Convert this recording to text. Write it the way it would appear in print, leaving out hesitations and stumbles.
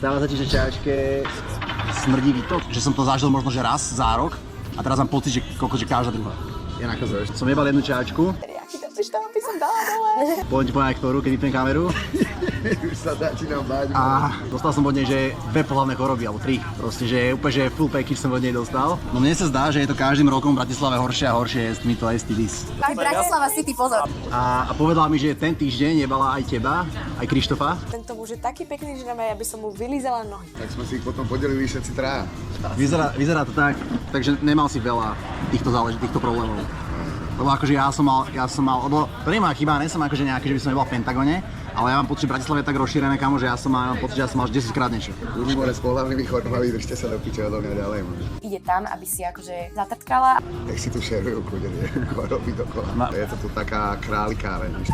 Stáva sa ti, že čajačke smrdí výtok? Že som to zažil možno, že raz za rok a teraz mám pocit, že každá druhá je nakazuješ. Som jebal jednu čajačku. By som dala dole. Poviem ti povedať, ktorú, keď vypnem kameru. Už sa začínam báť. A dostal som od nej, že 2 pohlavné choroby, alebo 3. Proste, že úplne, že full package som od nej dostal. No mne sa zdá, že je to každým rokom v Bratislave horšie a horšie s týmito STDs. Aj Bratislava City, pozor. A povedala mi, že ten týždeň jebala aj teba, aj Krištofa. Tento muž je taký pekný, že ja by som mu vylízala nohy. Tak sme si ich potom podelili všetci traja. Vyzerá to tak, takže nemal si veľa týchto problémov. Lebo akože ja som mal, lebo to nie je moja chyba, nie som akože nejaký, že by som nebol v Pentagone, ale ja mám pocit, že Bratislava je tak rozšírené, kamo, že ja mám pocit, že ja som mal 10 krát niečo. Ľudí more s pohľavnými chorobami, držte sa do piče odo mňa ďalej. Ide tam, aby si akože zatrtkala. Nech si tu šerujú kľudne choroby dokola. Je to tu taká králikáreň.